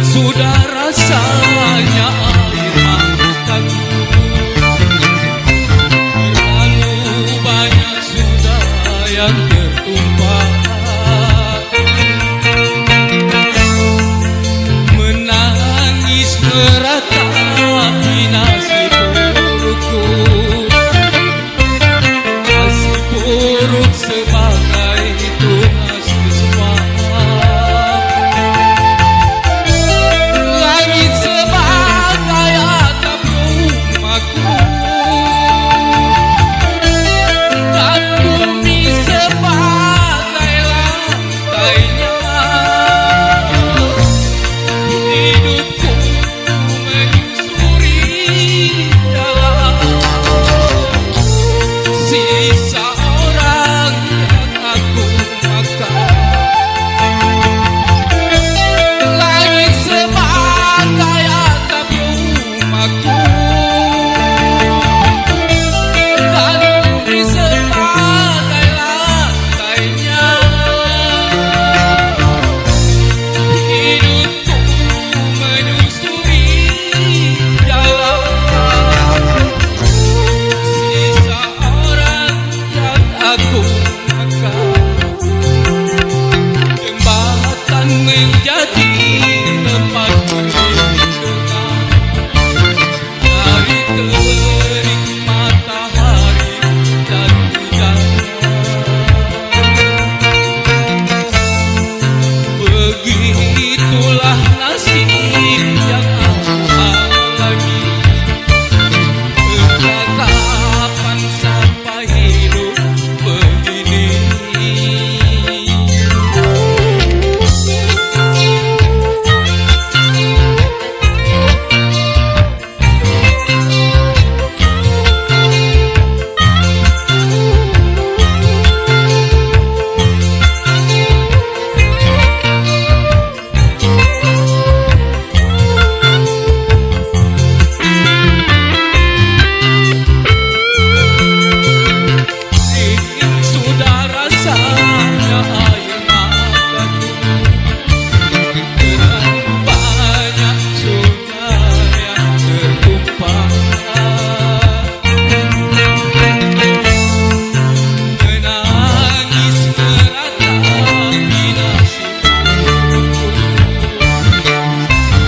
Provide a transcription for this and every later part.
sudah rasanya air mataku. Terlalu banyak sudah yang tertumpah, menangis meratapi nasib burukku. Nasib buruk sebagai tunas siswa, langit sebagai atap rumahku, dan bumi sebagai lantainya. Hidupku menyusuri jalan sisa orang yang aku makan. Langit sebagai atap rumahku, dan bumi sebagai lantainya. Hidupku menyusuri jalan sisa orang yang aku makan. Jembatan menjadi tempat berlindungan dari terik matahari dan hujan. Begitulah nasib yang aku alami. Entah kapan sampai hidup begini. Sudah rasanya air mataku, terlalu banyak sudah yang tertumpah, menangis meratapi nasib burukku.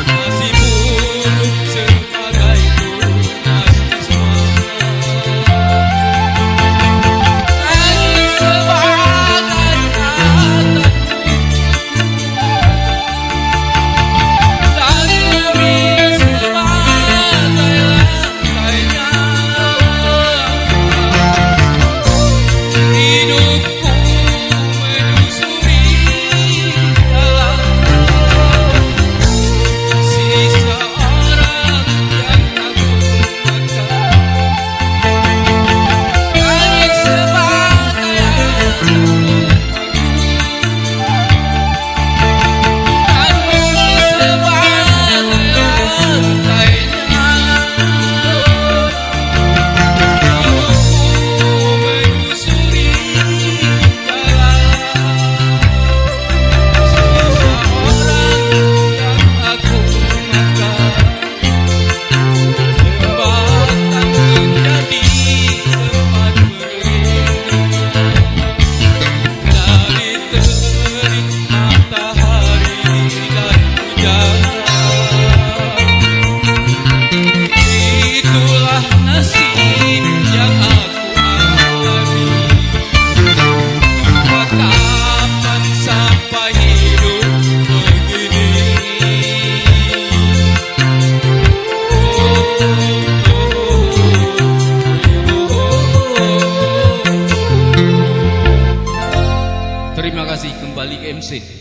Nasib buruk sebagai tunas siswa, langit sebagai atapku, dan bumi sebagai lantainya. Hidupku menyusuri jalan sisa orang yang aku makan. Langit sebagai atapku, dan bumi sebagai lantainya. Hidupku menyusuri jalan sisa orang yang aku makan. Jembatan menjadi tempat berlindung dari terik matahari dan hujan. Itulah nasib yang aku alami. Entah kapan sampai hidup begini. Terima kasih. Kembali ke MC.